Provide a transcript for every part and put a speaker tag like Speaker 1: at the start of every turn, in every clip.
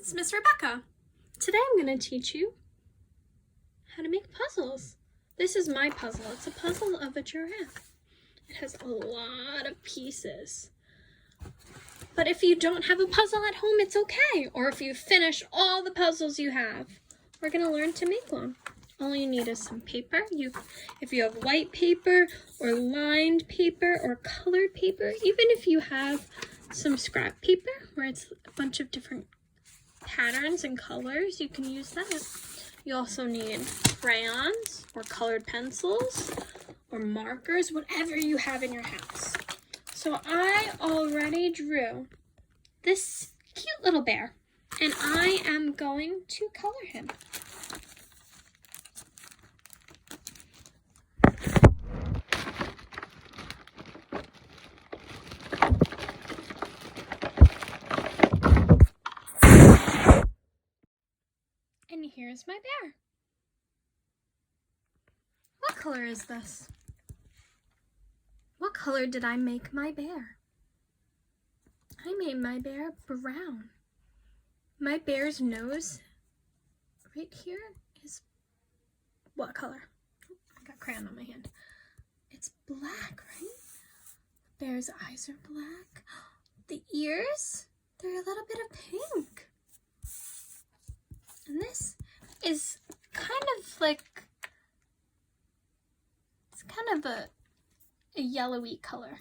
Speaker 1: it's Miss Rebecca. Today I'm going to teach you how to make puzzles. This is my puzzle. It's a puzzle of a giraffe. It has a lot of pieces. But if you don't have a puzzle at home, it's okay. Or if you finish all the puzzles you have, we're going to learn to make one. All you need is some paper. If you have white paper or lined paper or colored paper, even if you have some scrap paper where it's a bunch of different patterns and colors, you can use that. You also need crayons or colored pencils or markers, whatever you have in your house. So I already drew this cute little bear, and I am going to color him. And here's my bear. What color is this? What color did I make my bear? I made my bear brown. My bear's nose right here is what color? Oh, I got crayon on my hand. It's black, right? The bear's eyes are black. The ears, they're a little bit of pink. And this is kind of like, it's kind of a yellowy color.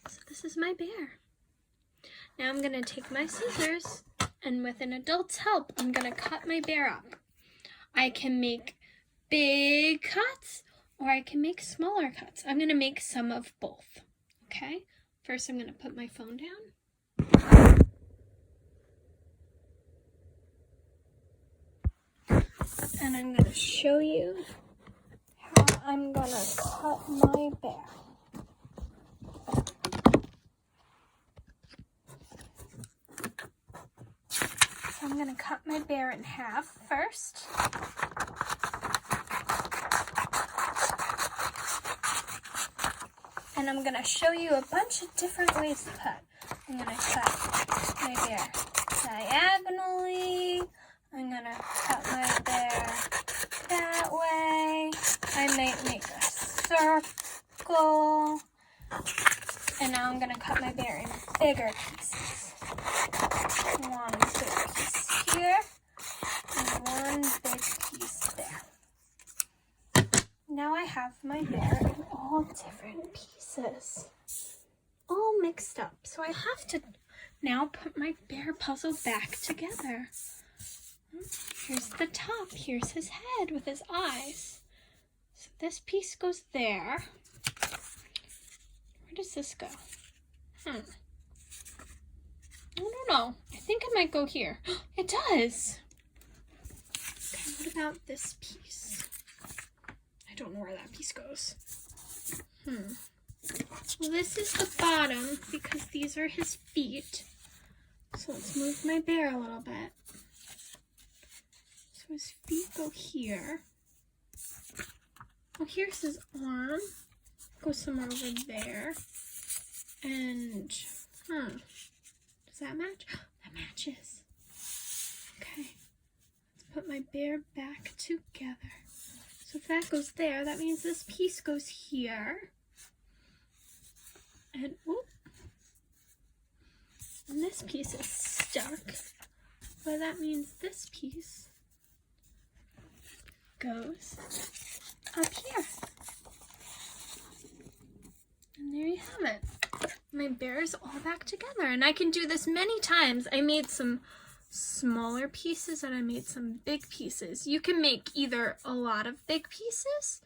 Speaker 1: So this is my bear. Now I'm going to take my scissors and with an adult's help, I'm going to cut my bear up. I can make big cuts or I can make smaller cuts. I'm going to make some of both. Okay? First I'm going to put my phone down. And I'm going to show you how I'm going to cut my bear. So I'm going to cut my bear in half first. And I'm going to show you a bunch of different ways to cut. I'm going to cut my bear diagonally. I'm going to cut my bear that way. I might make a circle. And now I'm going to cut my bear in bigger pieces. One big piece here and one big piece there. Now I have my bear in all different pieces, all mixed up. So I have to now put my bear puzzle back together. Here's the top. Here's his head with his eyes. So this piece goes there. Where does this go? I don't know. I think it might go here. It does. Okay, what about this piece? I don't know where that piece goes. Well, this is the bottom because these are his feet. So let's move my bear a little bit. So his feet go here. Oh, here's his arm. Goes somewhere over there. And, does that match? That matches. Okay. Let's put my bear back together. So if that goes there, that means this piece goes here. And, whoop. And this piece is stuck. But that means this piece goes up here. And there you have it. My bear is all back together. And I can do this many times. I made some smaller pieces and I made some big pieces. You can make either a lot of big pieces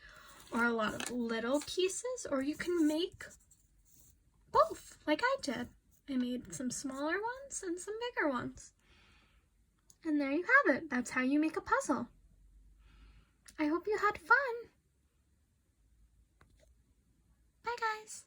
Speaker 1: or a lot of little pieces, or you can make both, like I did. I made some smaller ones and some bigger ones. And there you have it. That's how you make a puzzle. I hope you had fun. Bye, guys.